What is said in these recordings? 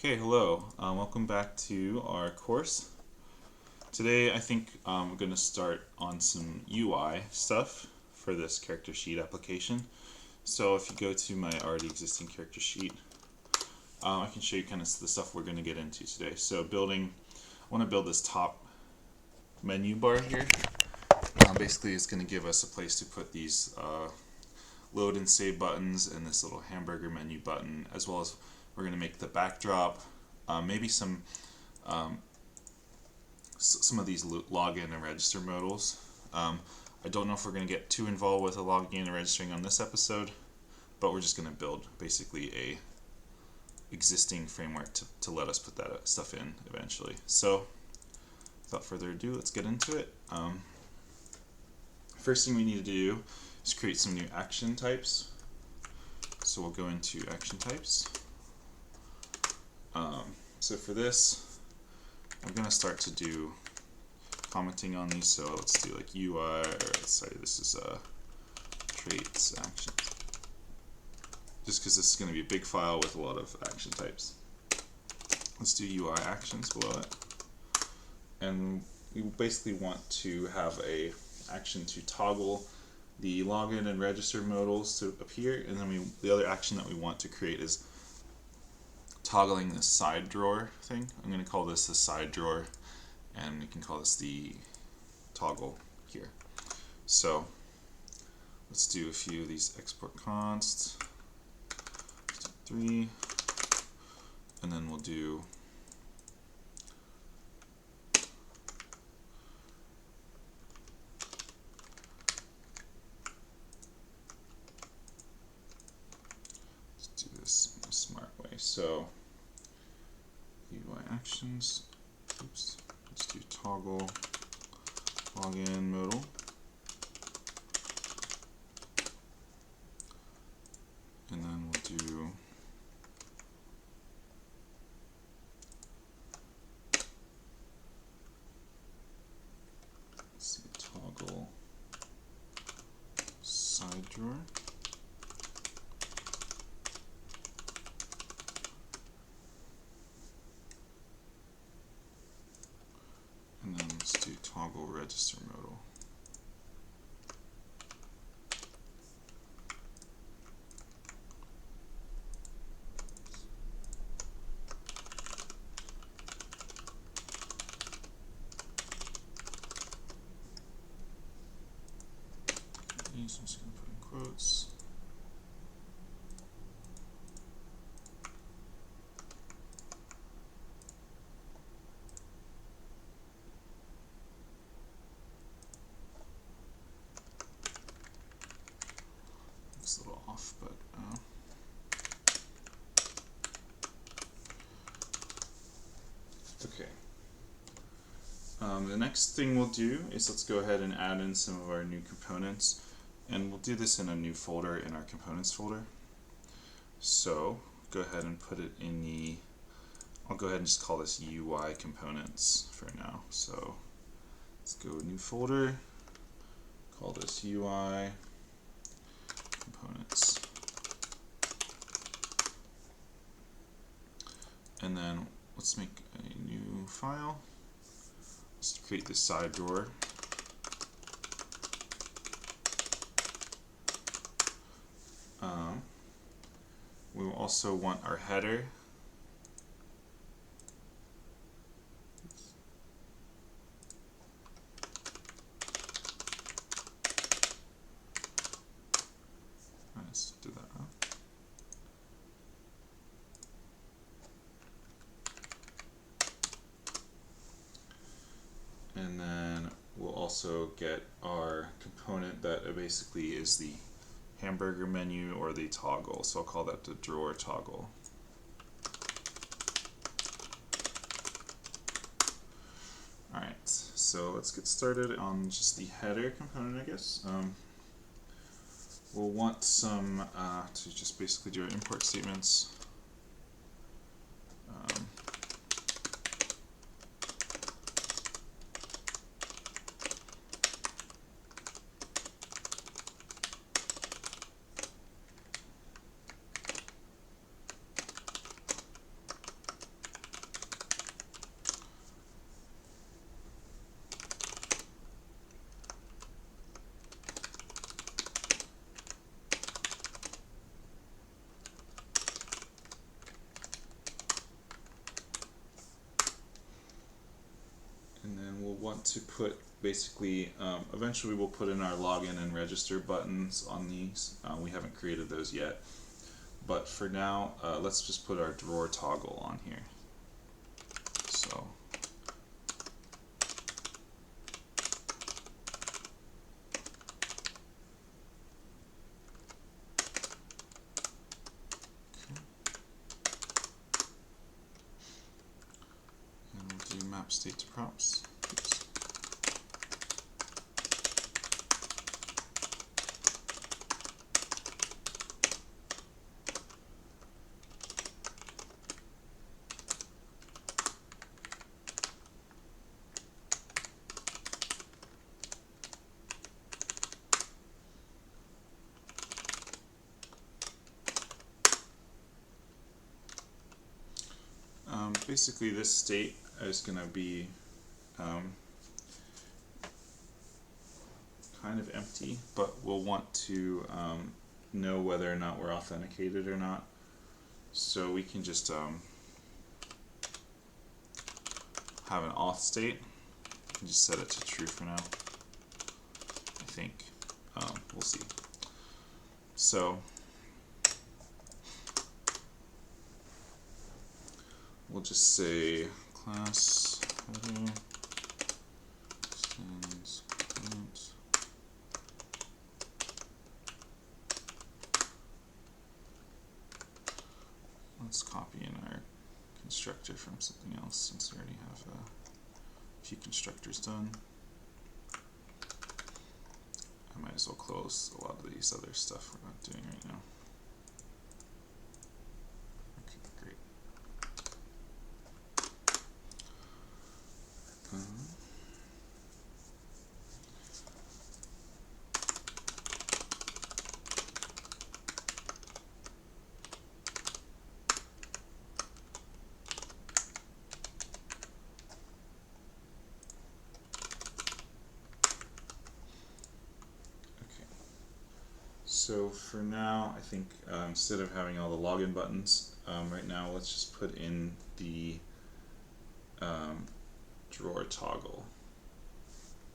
Okay, hello. Welcome back to our course. Today I think we're going to start on some UI stuff for this character sheet application. So if you go to my already existing character sheet, I can show you kind of the stuff we're going to get into today. So I want to build this top menu bar here. Basically it's going to give us a place to put these load and save buttons and this little hamburger menu button, as well as we're going to make the backdrop, maybe some of these login and register modals. I don't know if we're going to get too involved with the logging and registering on this episode, but we're just going to build basically a existing framework to let us put that stuff in eventually. So without further ado, let's get into it. First thing we need to do is create some new action types. So we'll go into action types. So for this, I'm going to start to do commenting on these. So let's do like UI, or let's say this is traits actions. Just because this is going to be a big file with a lot of action types. Let's do UI actions below it. And we basically want to have a action to toggle the login and register modals to appear, and then the other action that we want to create is toggling this side drawer thing. I'm going to call this the side drawer, and we can call this the toggle here. So let's do a few of these export consts. Let's do 3, and then we'll do this in a smart way. So UI actions, oops, let's do toggle login modal, and then we'll do toggle side drawer. And then let's do toggle register modal. So I'm just going to put in quotes. It's a little off, but okay. The next thing we'll do is let's go ahead and add in some of our new components, and we'll do this in a new folder in our components folder. So go ahead and put it in the, I'll go ahead and just call this UI components for now. So let's go new folder, call this UI components, and then let's make a new file. Let's create this side drawer. We will also want our header. Let's do that now. And then we'll also get our component that basically is the hamburger menu or the toggle. So I'll call that the drawer toggle. Alright, so let's get started on just the header component, I guess. We'll want some to just basically do our import statements. want to put basically, eventually we'll put in our login and register buttons on these. We haven't created those yet. But for now, let's just put our drawer toggle on here. So and we'll do map state to props. Oops. Basically, this state is going to be kind of empty, but we'll want to know whether or not we're authenticated or not. So we can just have an auth state and just set it to true for now. I think we'll see. So we'll just say class header extends component. Let's copy in our constructor from something else since we already have a few constructors done. I might as well close a lot of these other stuff we're not doing right now. So for now, I think instead of having all the login buttons, right now let's just put in the drawer toggle.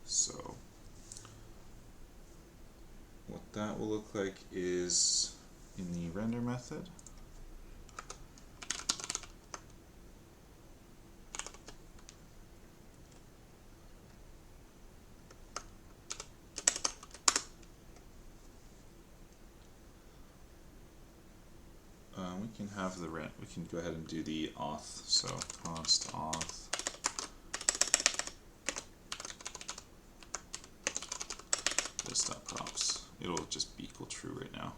So what that will look like is in the render method. We can have we can go ahead and do the auth. So const auth this.props. It'll just be equal true right now.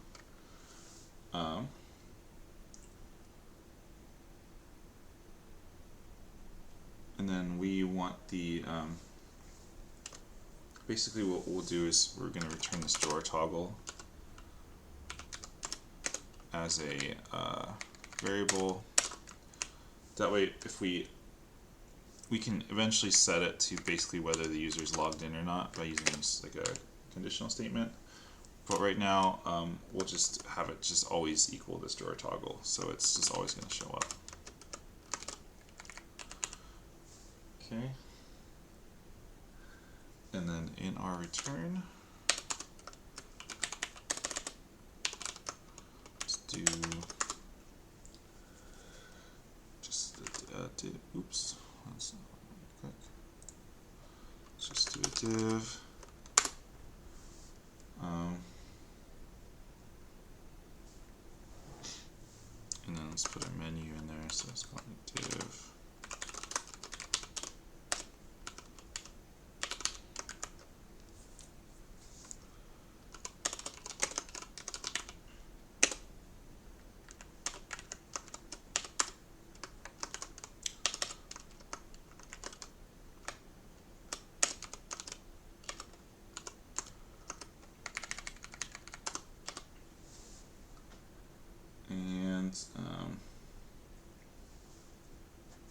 And then we want the basically what we'll do is we're going to return this drawer toggle as a variable. That way, if we can eventually set it to basically whether the user is logged in or not by using this like a conditional statement. But right now, we'll just have it just always equal this drawer toggle, so it's just always going to show up. Okay. And then in our return, let's do just oops, that's not quick. Let's just do a div. And then let's put a menu in there, so it's called div.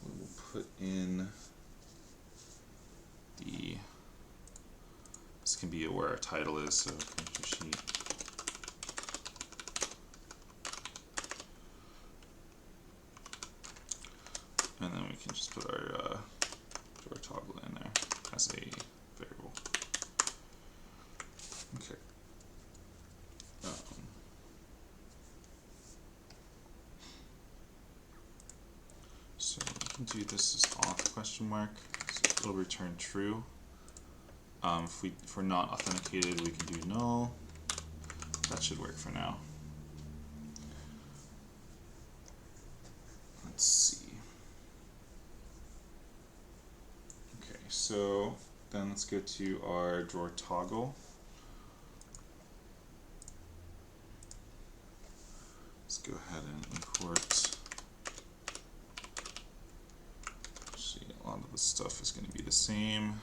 We will put in the, this can be where our title is, so character sheet. And then we can just put our drawer toggle in there. as a variable. Okay. So we can do this as auth question mark. So it'll return true. If we're not authenticated, we can do null. That should work for now. Let's see. Okay, so then let's go to our drawer toggle. Let's go ahead and import. Actually, a lot of the stuff is going to be the same.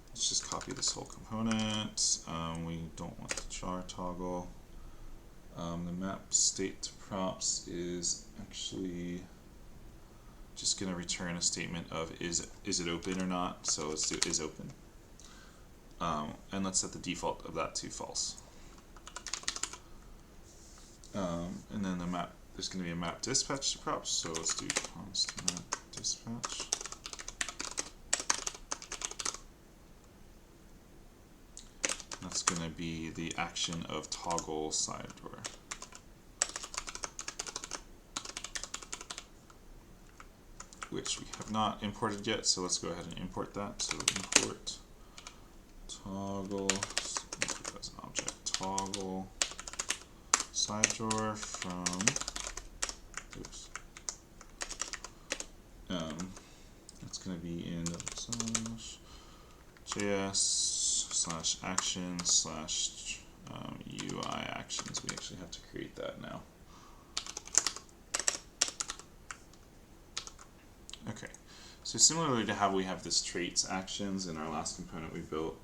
Let's just copy this whole component. We don't want the jar toggle. The map state to props is actually just going to return a statement of is it open or not. So let's do is open. And let's set the default of that to false. And then the map, there's going to be a map dispatch to props. So let's do const map dispatch. That's going to be the action of toggle side door. Which we have not imported yet, so let's go ahead and import that. So import toggle, as an object, toggle side door from, oops. It's going to be in JS/action/UI actions. We actually have to create that now. Okay, so similarly to how we have this traits actions in our last component we built,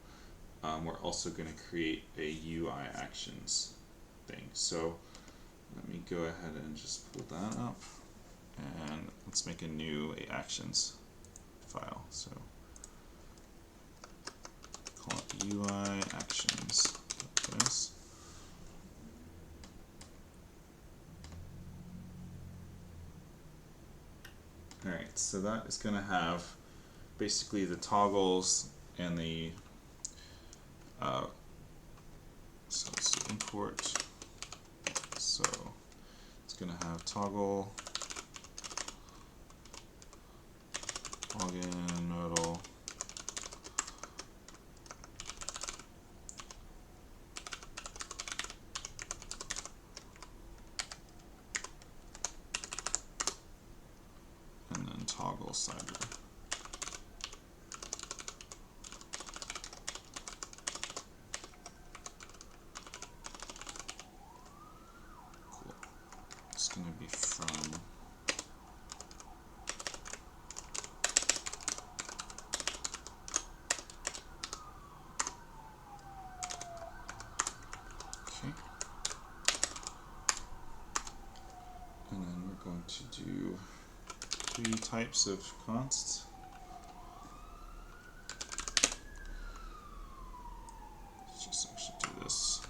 we're also going to create a UI actions thing. So let me go ahead and just pull that up, and let's make a new actions file. So call it UI actions. This. Alright, so that is going to have basically the toggles and the so let's do import. So it's going to have toggle, login, modal, and then toggle side door. Cool. It's going to be from and then we're going to do 3 types of consts. Let's just actually do this.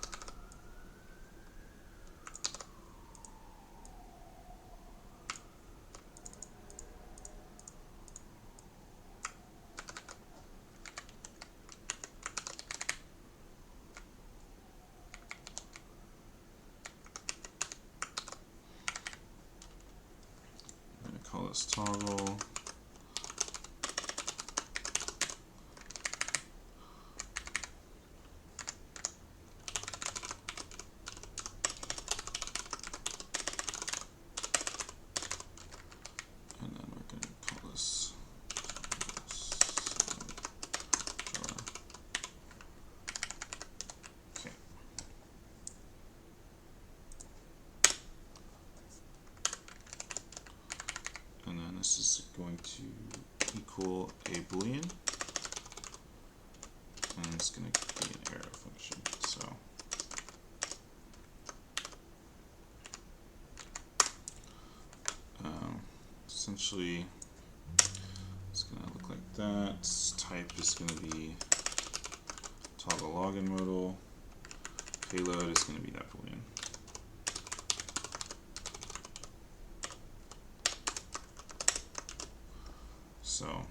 Call this toggle. And then we're going to call this jar. Okay. And then this is going to equal a boolean, and it's going to be an arrow function. So essentially it's going to look like that. Type is going to be toggle login modal. Payload is going to be that boolean. So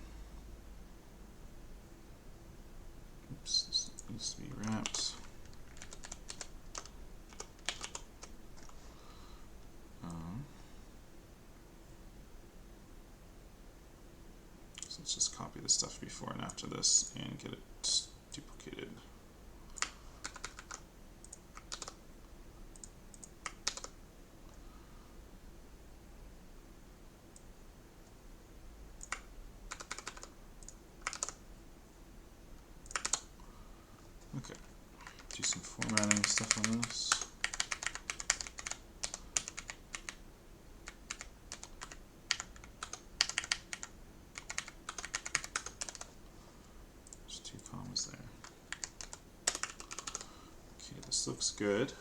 needs to be wrapped. So let's just copy the stuff before and after this and get it duplicated. Okay, do some formatting stuff on this. There's 2 commas there. Okay, this looks good.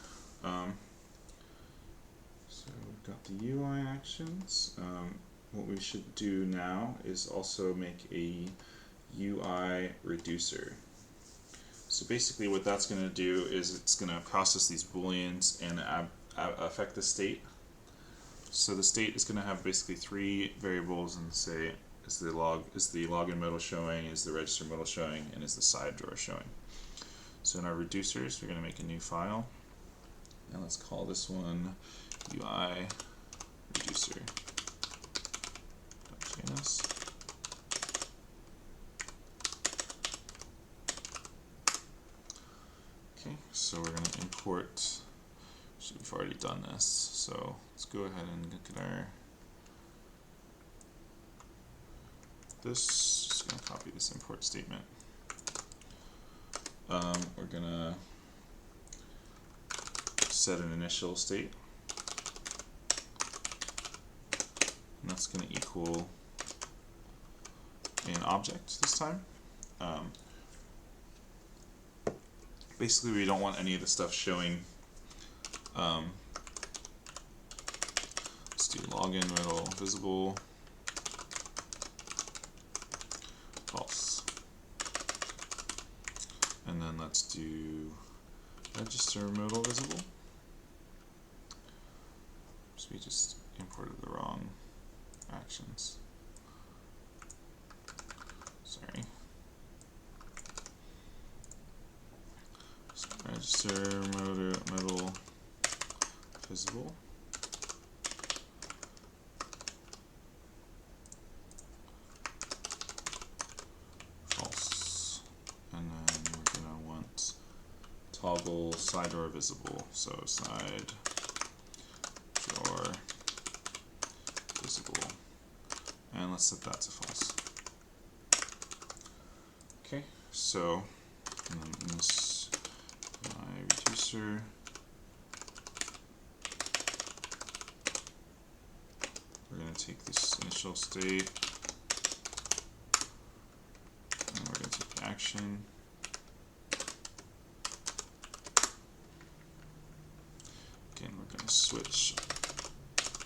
So we've got the UI actions. What we should do now is also make a UI reducer. So basically what that's going to do is it's going to process these booleans and affect the state. So the state is going to have basically 3 variables, and say is the login modal showing, is the register modal showing, and is the side drawer showing. So in our reducers, we're going to make a new file, and let's call this one UI reducer.js. Okay, so we're going to import, so we've already done this, so let's go ahead and look at our, just going to copy this import statement. We're going to set an initial state, and that's going to equal an object this time. Basically, we don't want any of the stuff showing. Let's do login middle visible false, and then let's do register middle visible. So we just imported the wrong actions. Sorry. So register middle visible. False. And then we're going to want toggle side drawer visible. So side drawer visible. And let's set that to false. Okay, so in this reducer, we're going to take this initial state, and we're going to take the action. Again, we're going to switch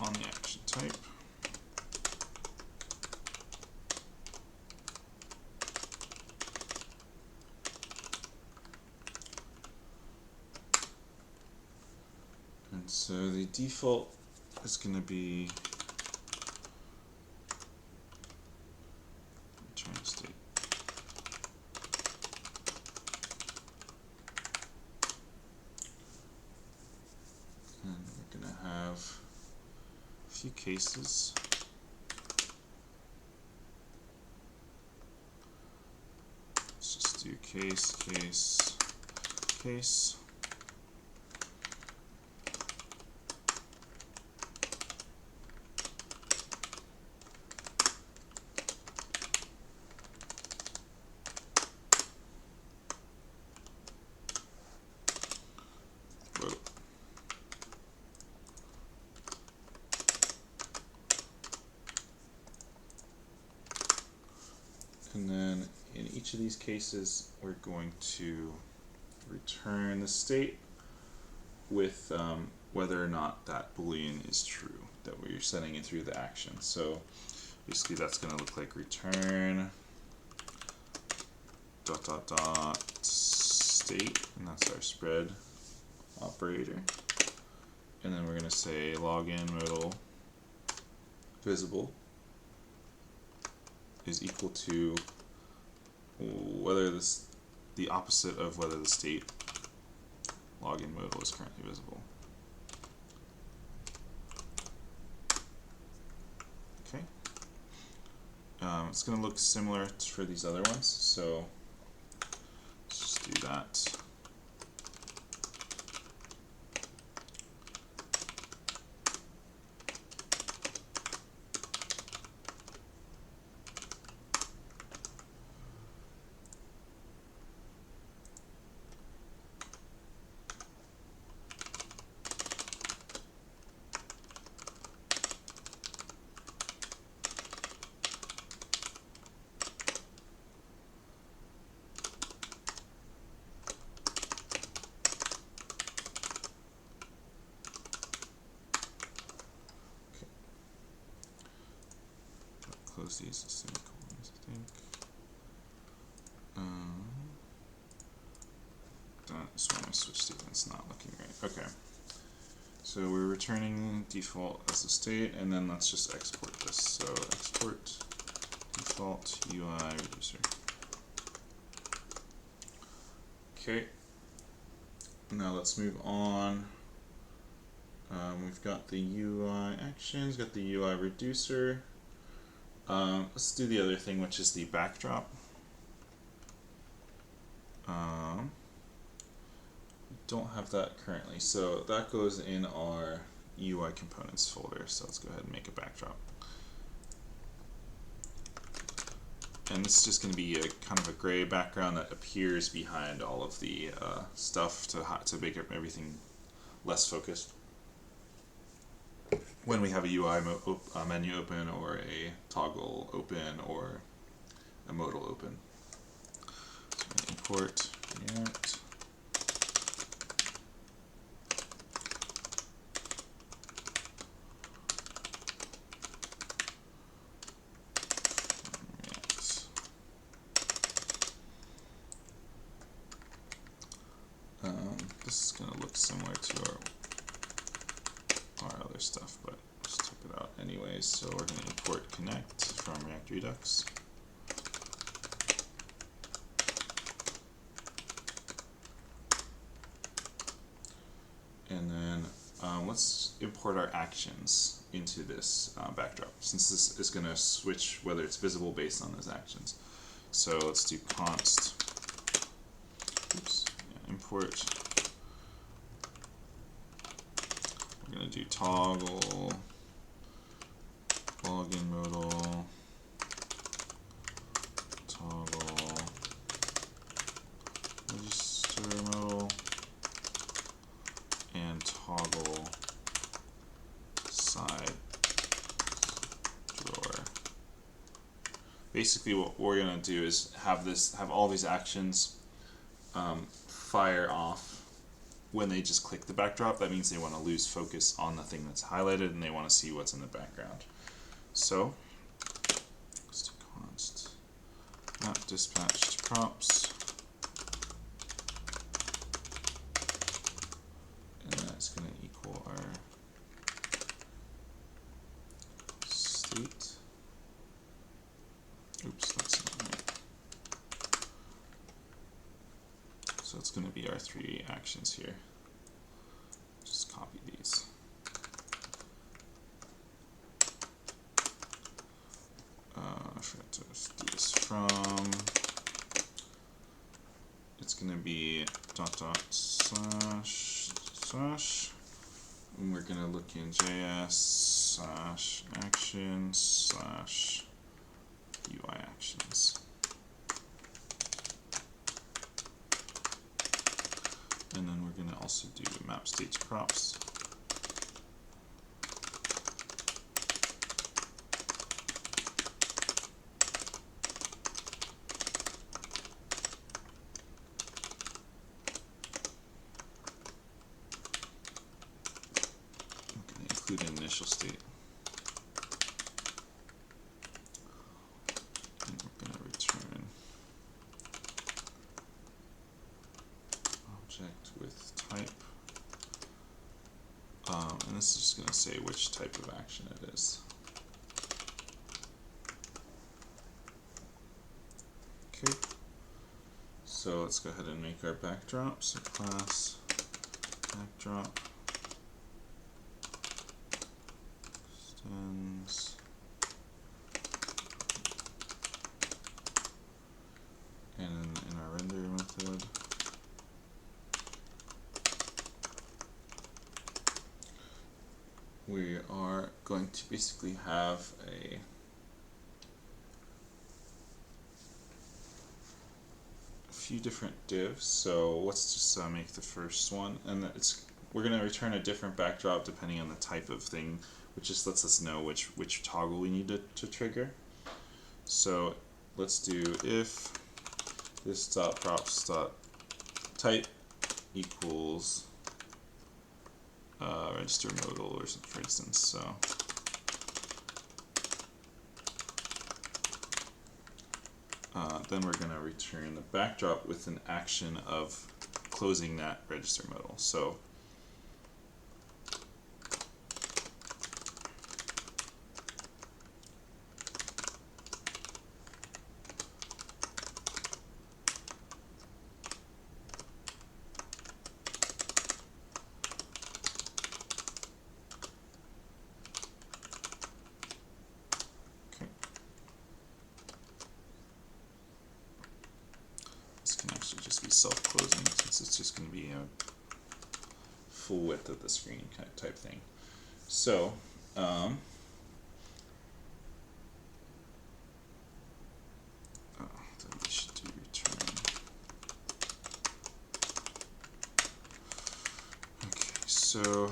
on the action type. And so the default is going to be return state. And we're going to have a few cases. Let's just do case, case, case. And then in each of these cases, we're going to return the state with whether or not that boolean is true, that we're sending it through the action. So basically that's going to look like return ... state, and that's our spread operator. And then we're going to say login middle visible is equal to whether this the opposite of whether the state login modal is currently visible. Okay. It's going to look similar for these other ones, so let's just do that. Close these semicolons, I think. That's why my switch statement's not looking right. Okay. So we're returning default as a state, and then let's just export this. So export default UI reducer. Okay. Now let's move on. We've got the UI actions, got the UI reducer. Let's do the other thing, which is the backdrop. Don't have that currently, so that goes in our UI components folder. So let's go ahead and make a backdrop. And this is just going to be a kind of a gray background that appears behind all of the stuff to make everything less focused. When we have a UI menu open, or a toggle open, or a modal open. So import React. This is going to look similar to our other stuff, but just took it out anyways. So we're going to import connect from React Redux. And then let's import our actions into this backdrop, since this is going to switch whether it's visible based on those actions. So let's do const import. We're going to do toggle login modal, toggle register modal, and toggle side drawer. Basically, what we're going to do is have all these actions fire off when they just click the backdrop. That means they want to lose focus on the thing that's highlighted, and they want to see what's in the background. So let's do const map dispatched props, and that's going to equal our state. Oops, that's not right. So it's going to be our 3 actions here. Just copy these. I forgot to do this from. It's going to be // and we're going to look in JS /actions /UI actions. And then we're going to also do map state to props. I'm going to include an initial state. And we're going to return object with type. And this is just going to say which type of action it is. Okay. So let's go ahead and make our backdrop. So class backdrop extends and in our render method we are going to basically have a few different divs. So let's just make the first one, and we're going to return a different backdrop depending on the type of thing, which just lets us know which toggle we need to trigger. So let's do if this dot props dot type equals register modal or something, for instance. So then we're going to return the backdrop with an action of closing that register modal. So self-closing since it's just going to be a full width of the screen kind of type thing. So then we should do return. Okay, so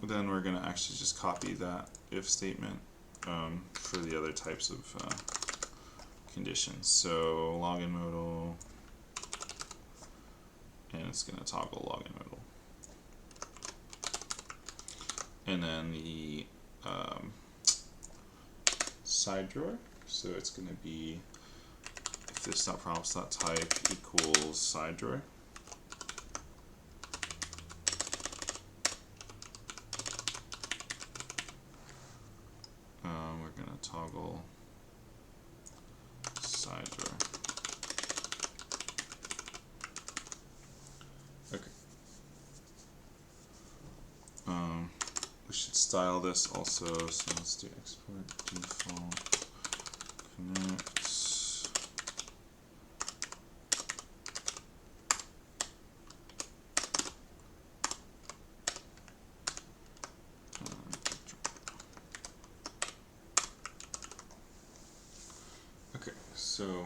then we're going to actually just copy that if statement for the other types of conditions. So login modal, and it's going to toggle login modal. And then the side drawer, so it's going to be if this.props.type equals side drawer. We're going to toggle side drawer. Okay. We should style this also, so let's do export default connect. Okay, so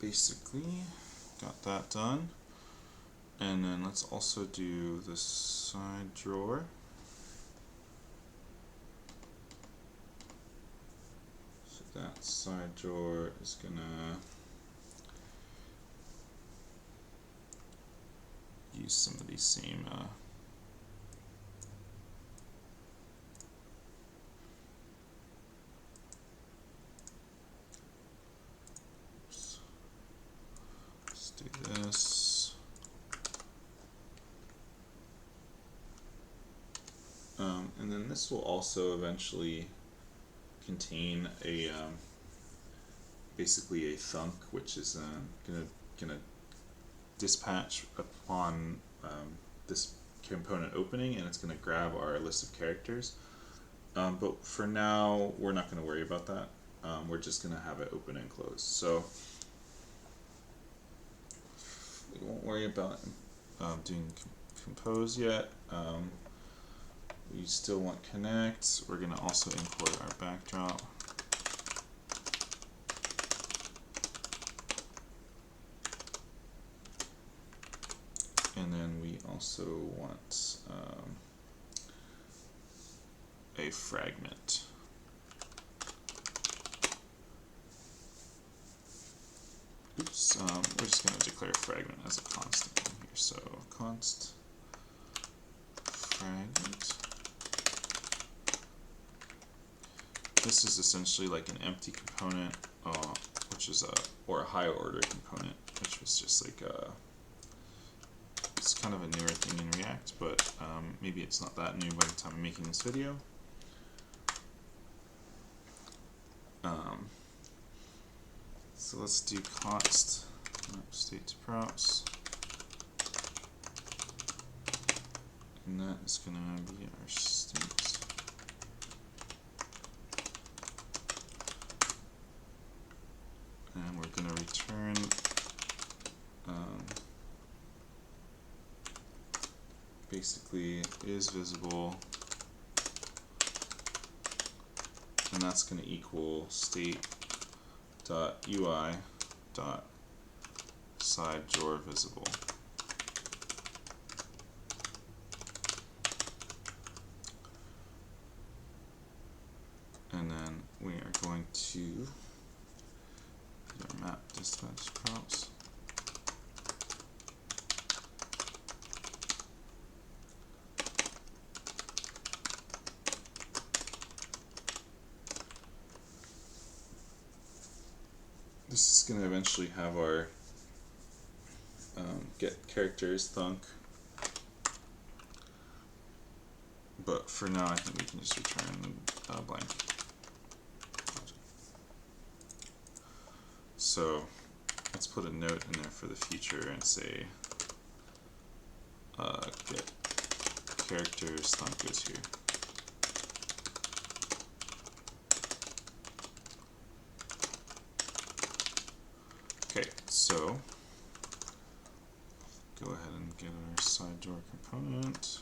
basically got that done. And then let's also do the side drawer. So that side drawer is gonna use some of these same let's do this. And then this will also eventually contain a basically a thunk, which is gonna dispatch upon this component opening, and it's gonna grab our list of characters. But for now, we're not gonna worry about that. We're just gonna have it open and close. So we won't worry about doing compose yet. We still want connect. We're going to also import our backdrop. And then we also want a fragment. Oops, we're just going to declare fragment as a constant in here. So const fragment. This is essentially like an empty component with which is or a higher order component, which was just like it's kind of a newer thing in React, but maybe it's not that new by the time I'm making this video. So let's do const map state to props, and that is going to be our state. And we're going to return basically is visible, and that's going to equal state.ui.sideDrawer_visible. And then we are going to put our map dispatch props. This is going to eventually have our get characters thunk, but for now I think we can just return blank. So let's put a note in there for the future and say get characters thunk goes here. Okay, so go ahead and get our side door component.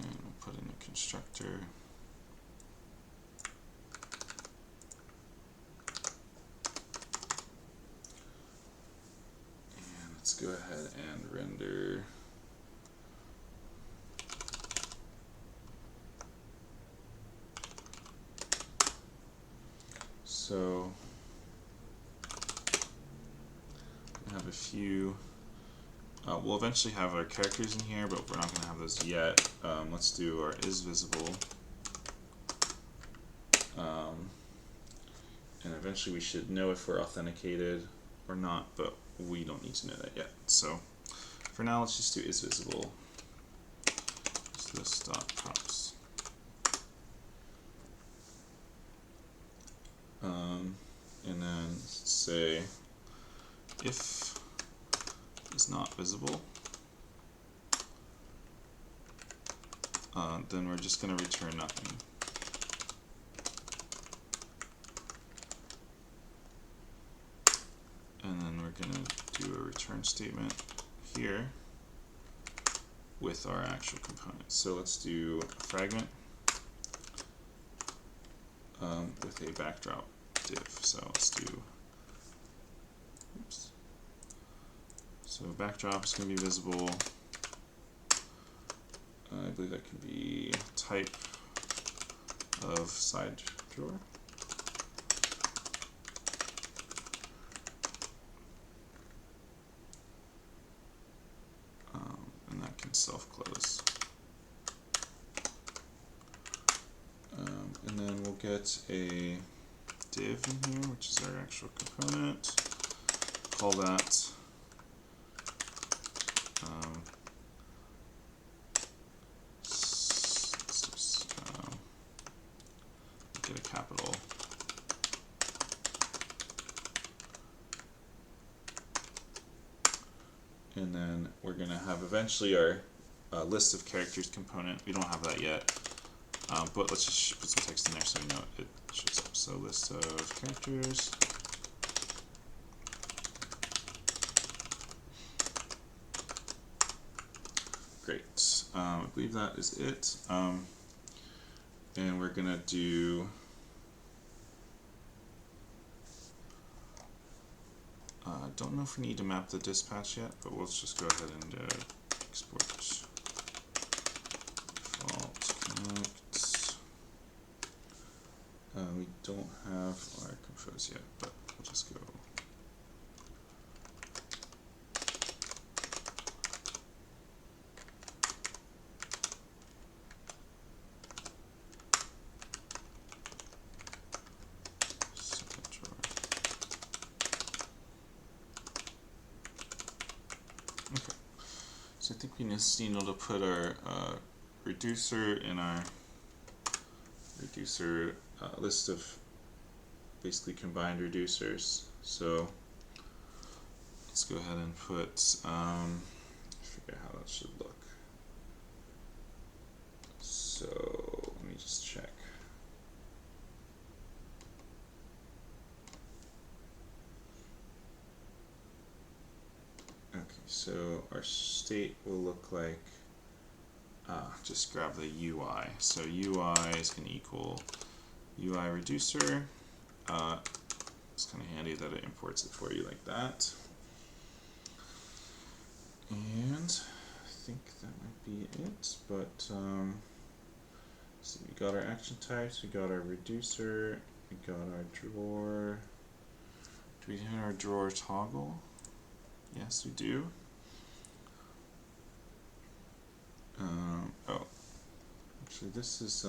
And we'll put in a constructor. Let's go ahead and render so we have a few we'll eventually have our characters in here, but we're not going to have those yet. Let's do our isVisible, and eventually we should know if we're authenticated or not, but we don't need to know that yet. So for now, let's just do isVisible. So this dot props. And then say if is not visible, then we're just going to return nothing. And then we're going to do a return statement here with our actual components. So let's do a fragment with a backdrop div. So let's do, oops. So backdrop is going to be visible. I believe that can be type of side drawer. And that can self-close. And then we'll get a div in here, which is our actual component. Call that get a capital. And then we're going to have eventually our list of characters component. We don't have that yet, but let's just put some text in there so we know it shows up. So list of characters. Great. I believe that is it. And we're going to do don't know if we need to map the dispatch yet, but let's just go ahead and export default connect. We don't have our compose yet, but we'll just go So I think we just need to put our reducer in our reducer list of basically combined reducers. So let's go ahead and put, figure out how that should look. So let me just check. Okay, so our state will look like, just grab the UI. So UI is going to equal UI reducer. It's kind of handy that it imports it for you like that. And I think that might be it, but so we got our action types, we got our reducer, we got our drawer. Do we have our drawer toggle? Yes, we do. Oh, actually this is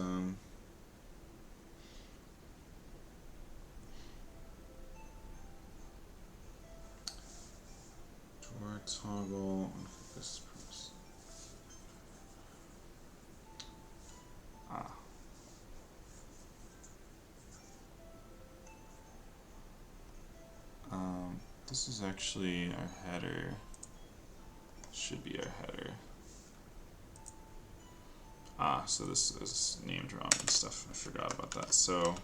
drawer toggle. This this is actually our header. Should be our header. So this is named wrong and stuff. I forgot about that. So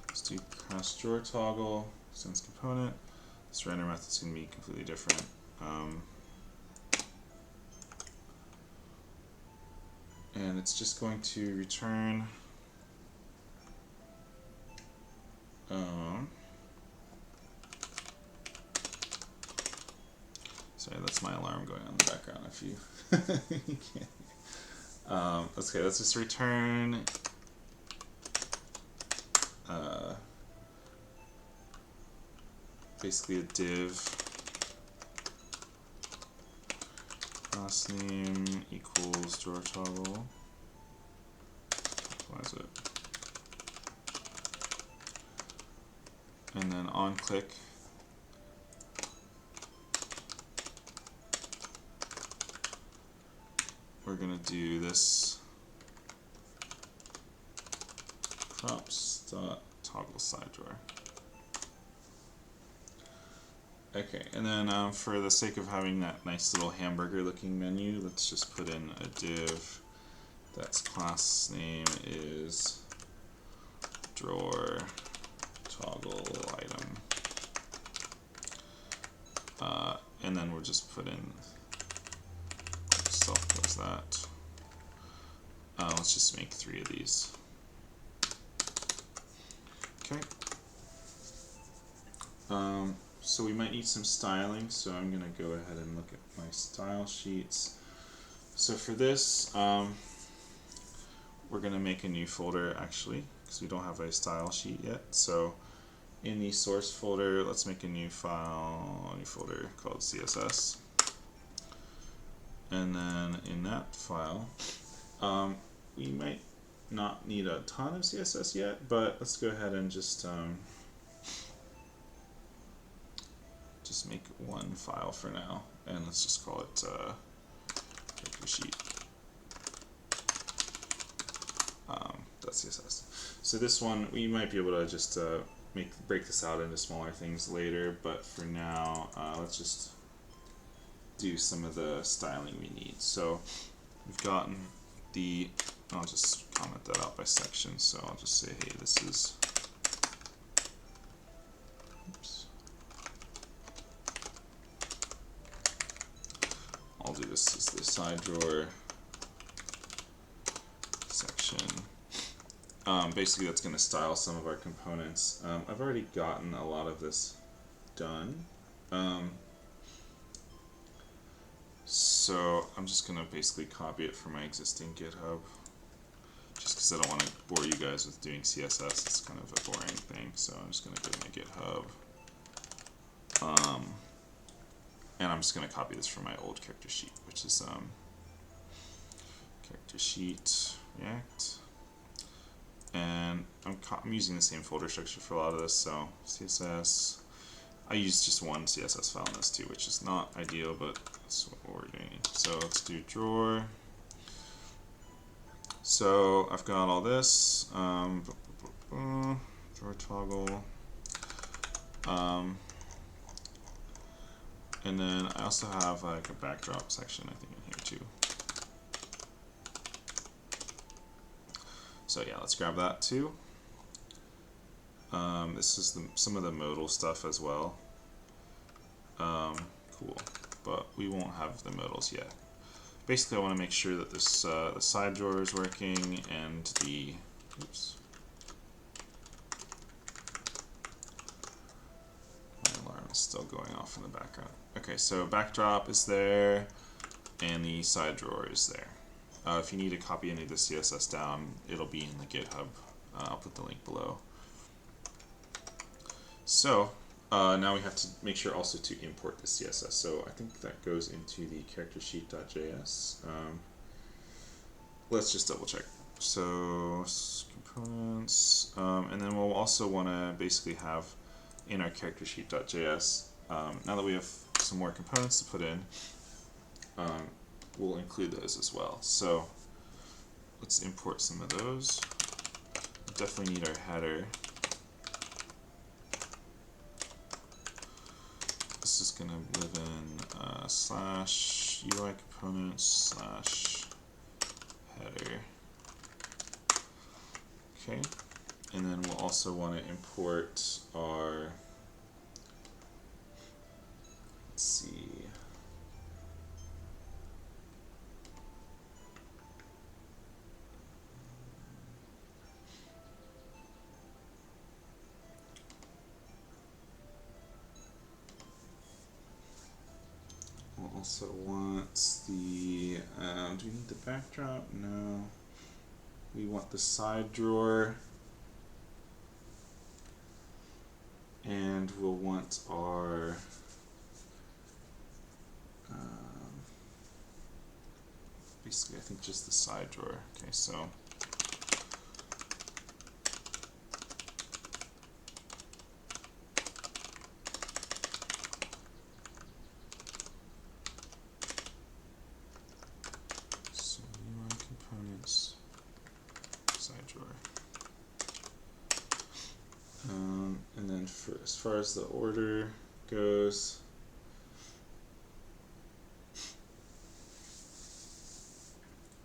let's do cross drawer toggle sense component. This render method is going to be completely different. And it's just going to return sorry, that's my alarm going on in the background if you, you can't. Okay, let's just return basically a div class name equals drawer toggle. Why is it? And then on click we're going to do this props.toggle side drawer. Okay, and then for the sake of having that nice little hamburger looking menu, let's just put in a div that's class name is drawer toggle item. And then we'll just put in self does that. Let's just make 3 of these. Okay. So we might need some styling, so I'm going to go ahead and look at my style sheets. So for this, we're going to make a new folder actually, because we don't have a style sheet yet. So in the source folder, let's make a new file, a new folder called CSS. And then in that file, we might not need a ton of CSS yet, but let's go ahead and just make one file for now, and let's just call it character sheet. .css. So this one we might be able to just break this out into smaller things later, but for now, let's just do some of the styling we need. So we've gotten the, I'll just comment that out by section, so I'll just say, hey, this is, oops. I'll do this as the side drawer section. Basically that's going to style some of our components. I've already gotten a lot of this done. So I'm just going to basically copy it from my existing GitHub, just because I don't want to bore you guys with doing CSS. It's kind of a boring thing, so I'm just going to go to my GitHub. And I'm just going to copy this from my old character sheet, which is character sheet React. And I'm using the same folder structure for a lot of this, so CSS. I use just one CSS file in this too, which is not ideal, but That's what we're doing. So let's do drawer. So I've got all this. Drawer toggle. And then I also have like a backdrop section, I think, in here too. So yeah, let's grab that too. This is some of the modal stuff as well. Cool, but we won't have the modals yet. Basically, I want to make sure that this the side drawer is working and the oops. My alarm is still going off in the background. Okay, so backdrop is there, and the side drawer is there. If you need to copy any of the CSS down, it'll be in the GitHub. I'll put the link below. So now we have to make sure also to import the CSS. So I think that goes into the character sheet.js. Let's just double check. So components, and then we'll also want to basically have in our character sheet.js. Now that we have some more components to put in, we'll include those as well. So let's import some of those. We definitely need our header. This is going to live in slash UI components slash header. Okay, and then we'll also want to import our, let's see, we'll also want the, do we need the backdrop? No. We want the side drawer, and we'll want our basically I think just the side drawer. Okay, so UI components side drawer. And then for as far as the order goes,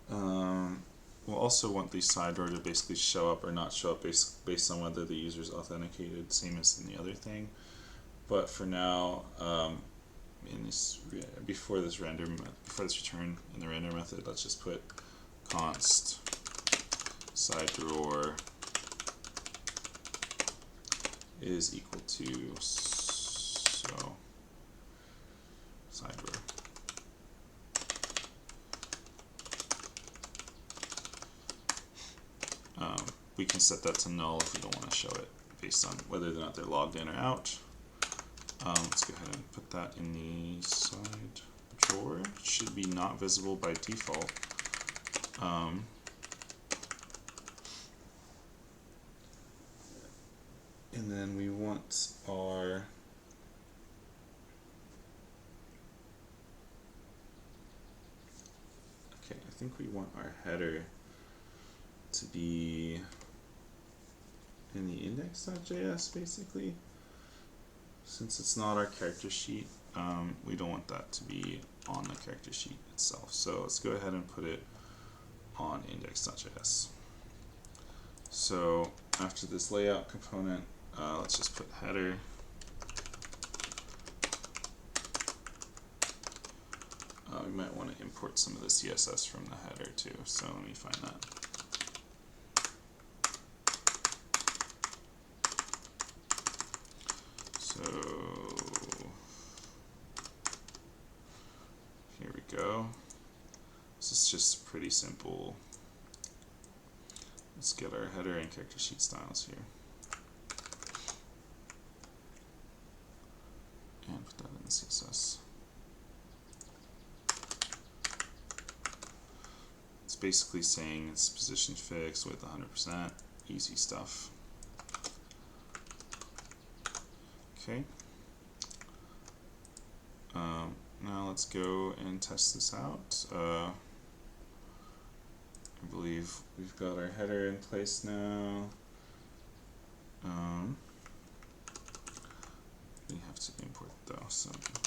we'll also want the side drawer to basically show up or not show up based on whether the user is authenticated, same as in the other thing. But for now, in this before this return in the render method, let's just put const side drawer is equal to so side drawer. We can set that to null if we don't want to show it based on whether or not they're logged in or out. Let's go ahead and put that in the side drawer. It should be not visible by default. And then we want our I think we want our header to be in the index.js basically. Since it's not our character sheet, we don't want that to be on the character sheet itself. So let's go ahead and put it on index.js. So after this layout component, let's just put header. We might want to import some of the CSS from the header too, so let me find that. So here we go. This is just pretty simple. Let's get our header and character sheet styles here. And put that in the CSS. It's basically saying it's position fixed with 100%, easy stuff. Okay. now let's go and test this out. I believe we've got our header in place now. We have to import though, so import.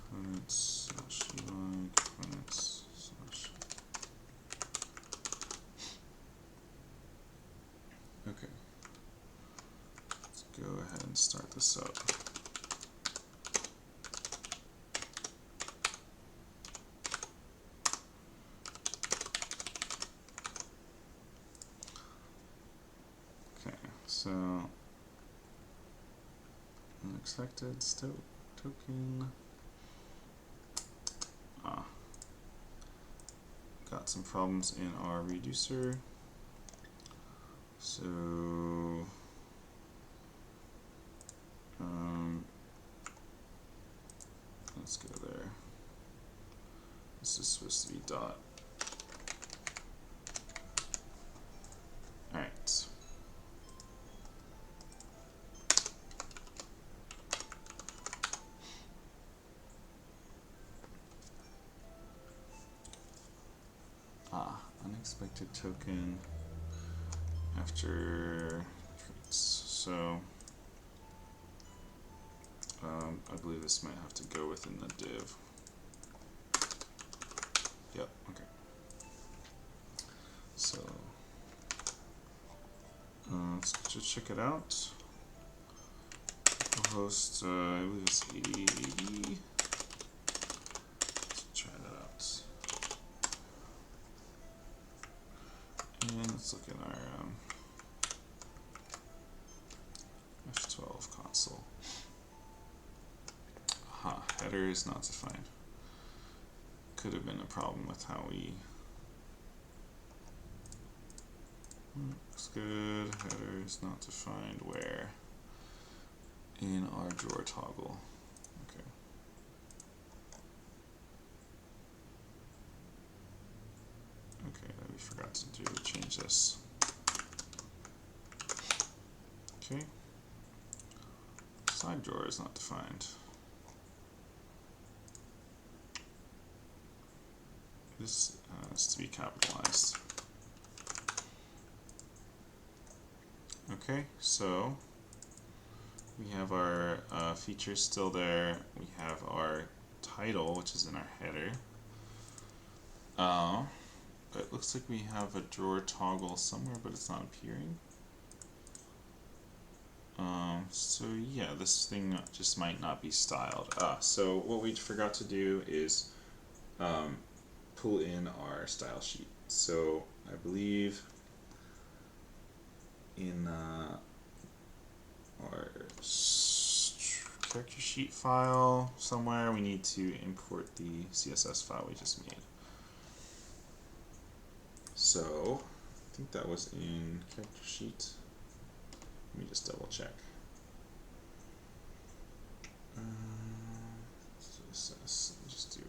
Components / UI components / okay. Let's go ahead and start this up. So unexpected token. Got some problems in our reducer. So let's go there. This is supposed to be dot. All right. Unexpected token after traits. So I believe this might have to go within the div. Yep, okay. So let's just check it out. Host, I believe it's 80. Let's try that out. And let's look at our F12 console. Aha, header is not defined. Could have been a problem with how we. Looks good. Header is not defined where? In our drawer toggle. Okay. Okay, that we forgot to do. Change this. Okay. Side drawer is not defined. This has to be capitalized. Okay, so we have our features still there. We have our title, which is in our header. But it looks like we have a drawer toggle somewhere, but it's not appearing. So yeah, this thing just might not be styled. So what we forgot to do is pull in our style sheet. So I believe in our character sheet file somewhere we need to import the CSS file we just made. So I think that was in character sheet. Let me just double check. CSS, let me just do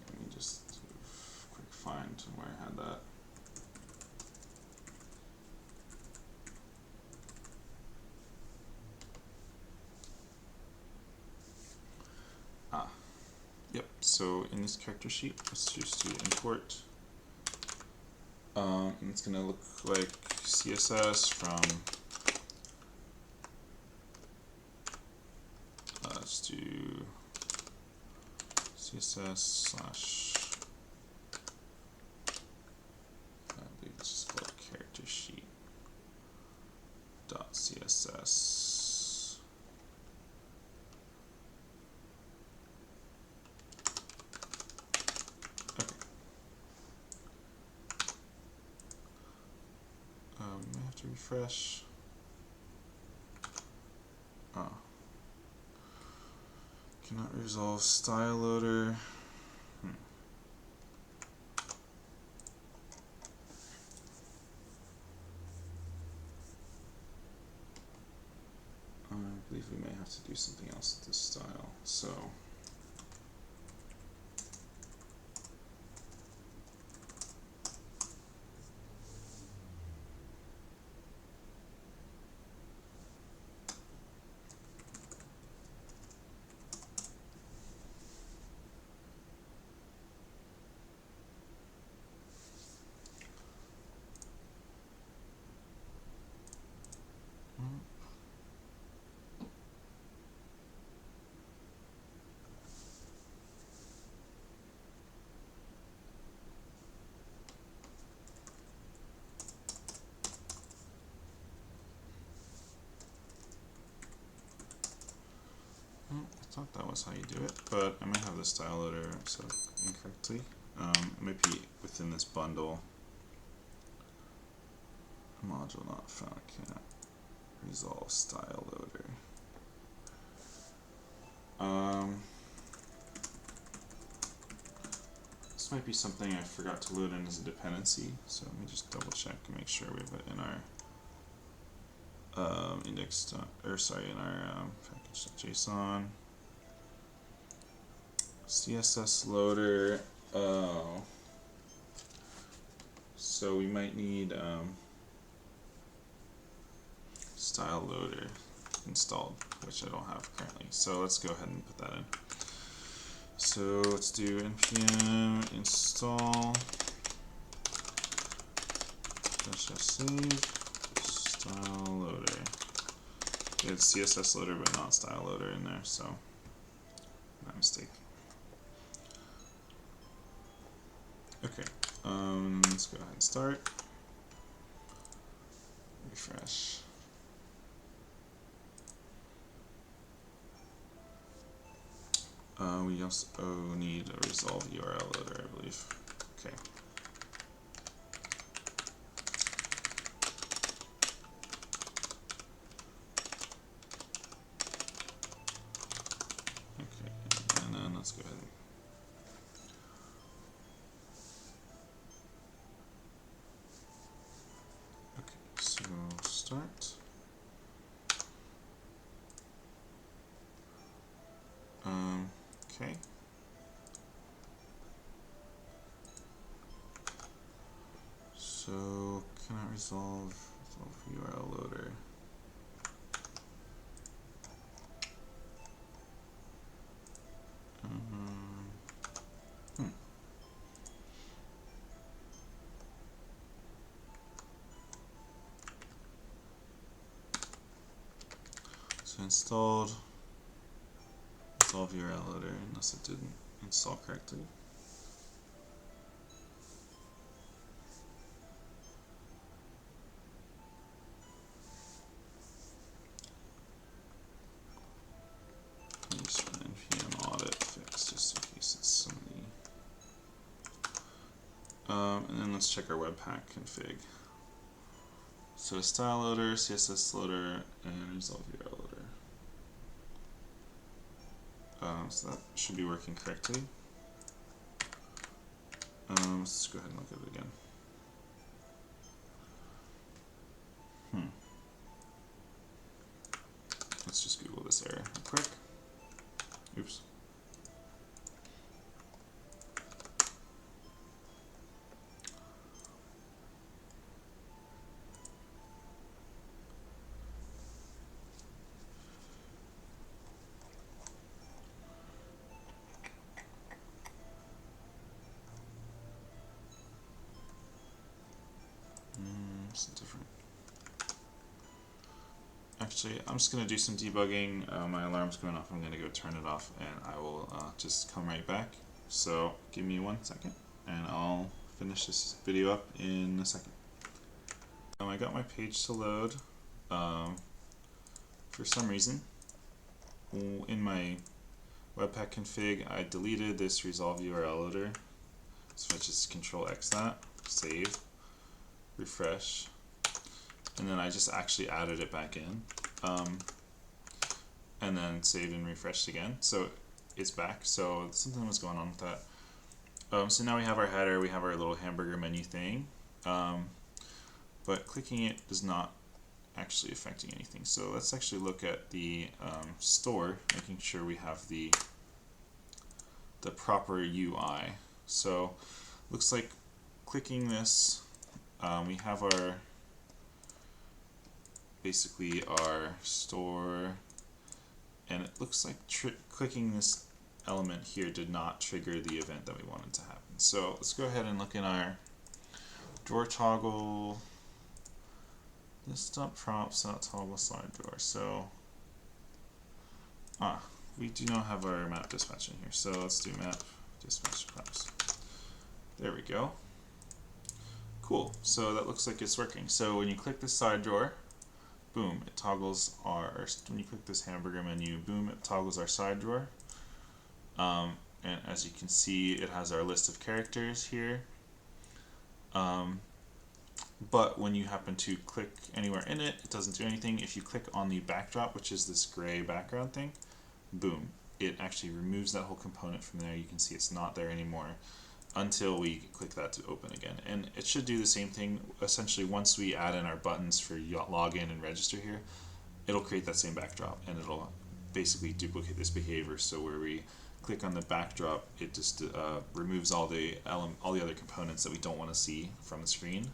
let me just do a quick find where I had that. Yep, so in this character sheet, let's just do import. And it's going to look like CSS from, let's do CSS / I believe it's just called character sheet .css. We may have to refresh. Cannot resolve style loader. believe we may have to do something else with this style. So I thought that was how you do it, but I might have the style loader set up incorrectly. It might be within this bundle. Module not found. Can't resolve style loader. This might be something I forgot to load in as a dependency, so let me just double check and make sure we have it in our index, or sorry, in our package.json. CSS loader. Oh, so we might need style loader installed, which I don't have currently. So let's go ahead and put that in. So let's do npm install -save style loader. It's CSS loader but not style loader in there, so my mistake. Okay, let's go ahead and start. Refresh. We also need a resolve URL loader, I believe. Okay. Okay, and then let's go ahead and so start. Okay. So cannot resolve URL loader. So installed resolve URL loader unless it didn't install correctly. Just run npm audit fix just in case it's somebody. And then let's check our webpack config. So style loader, CSS loader, and resolve URL loader. So that should be working correctly. Let's go ahead and look at it again. Let's just Google this error real quick. Oops. It's different. Actually, I'm just going to do some debugging. My alarm's going off. I'm going to go turn it off, and I will just come right back. So give me 1 second, and I'll finish this video up in a second. I got my page to load. For some reason, in my webpack config, I deleted this resolve URL loader. So I just Control X that, save, refresh, and then I just actually added it back in, and then saved and refreshed again. So it's back. So something was going on with that. So now we have our header, we have our little hamburger menu thing, but clicking it does not actually affecting anything. So let's actually look at the store, making sure we have the proper UI. So looks like clicking this, we have our basically our store, and it looks like clicking this element here did not trigger the event that we wanted to happen. So let's go ahead and look in our drawer toggle, desktop props, toggle slide drawer. So we do not have our map dispatch in here, so let's do map dispatch props. There we go. Cool, so that looks like it's working. So when you click this side drawer, boom, it toggles our, when you click this hamburger menu, boom, it toggles our side drawer. And as you can see, it has our list of characters here. But when you happen to click anywhere in it, it doesn't do anything. If you click on the backdrop, which is this gray background thing, boom, it actually removes that whole component from there. You can see it's not there anymore until we click that to open again. And it should do the same thing. Essentially, once we add in our buttons for login and register here, it'll create that same backdrop, and it'll basically duplicate this behavior. So where we click on the backdrop, it just removes all the other components that we don't want to see from the screen.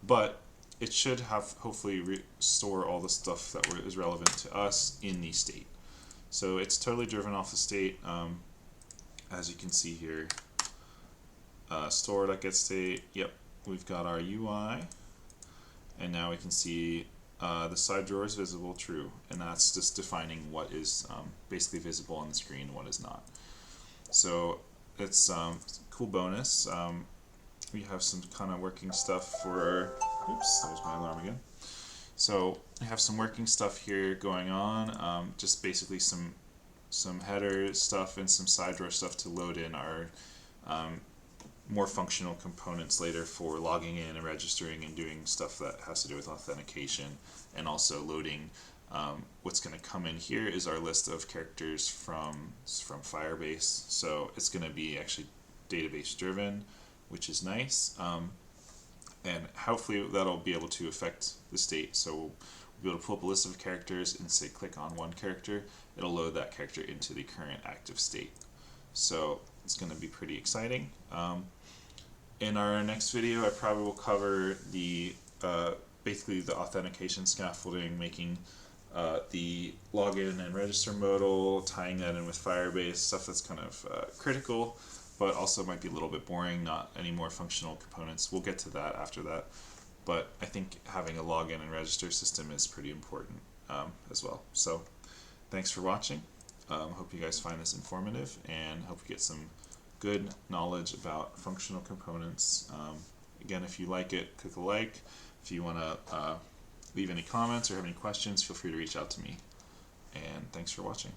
But it should have hopefully store all the stuff that is relevant to us in the state. So it's totally driven off the state. As you can see here, store.getState. Yep, we've got our UI, and now we can see the side drawer is visible, true, and that's just defining what is basically visible on the screen, what is not. So it's cool bonus. We have some kind of working stuff for, oops, that was my alarm again. So we have some working stuff here going on, just basically some header stuff and some side drawer stuff to load in our more functional components later for logging in and registering and doing stuff that has to do with authentication, and also loading. What's going to come in here is our list of characters from Firebase, so it's going to be actually database driven, which is nice, and hopefully that'll be able to affect the state. So we'll be able to pull up a list of characters and say click on one character, it'll load that character into the current active state. So it's going to be pretty exciting. In our next video, I probably will cover the basically the authentication scaffolding, making the login and register modal, tying that in with Firebase, stuff that's kind of critical, but also might be a little bit boring, not any more functional components. We'll get to that after that, but I think having a login and register system is pretty important as well. So thanks for watching. Hope you guys find this informative, and hope you get some good knowledge about functional components. Again, if you like it, click a like. If you want to leave any comments or have any questions, feel free to reach out to me. And thanks for watching.